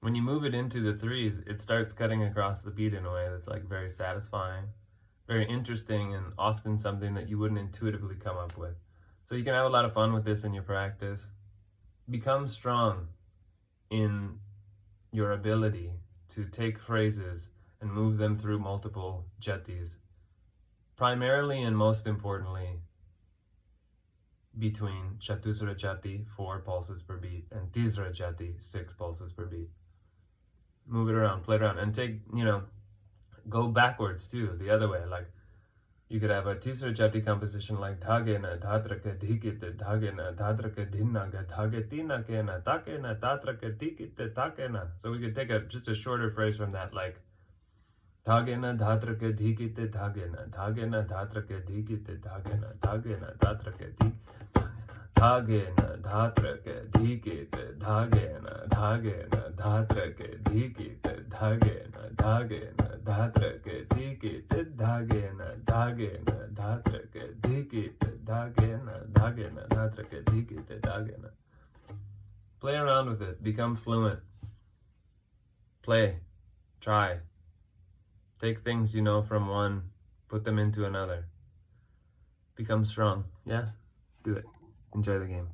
When you move it into the threes, it starts cutting across the beat in a way that's like very satisfying, very interesting, and often something that you wouldn't intuitively come up with. So you can have a lot of fun with this in your practice. Become strong in your ability to take phrases and move them through multiple jatis, primarily and most importantly between chatusra jati, 4 pulses per beat, and tisra jati, 6 pulses per beat. Move it around, play it around, and take, go backwards too, the other way. Like, you could have a tisra jati composition like dhagena dhatraka dhikite dhagena dhatraka dhinnaga dhagatina kena takena tatraka dikite takena. So we could take just a shorter phrase from that, like dhagena dhatraka dhikite dhagena dhagena dhatraka dhikite dhagena dhagena dhatraka dhikite dhagena dhatraka dhikite dhagena dhagena dhatraka dhikite dhagena dhagena dhatraka dhikite dhagena dhagena dhatraka dhikite dhagena dhagena dhatraka dhikite dhagena. Play around with it. Become fluent. Play. Try. Take things you know from one, put them into another. Become strong. Yeah? Do it. Enjoy the game.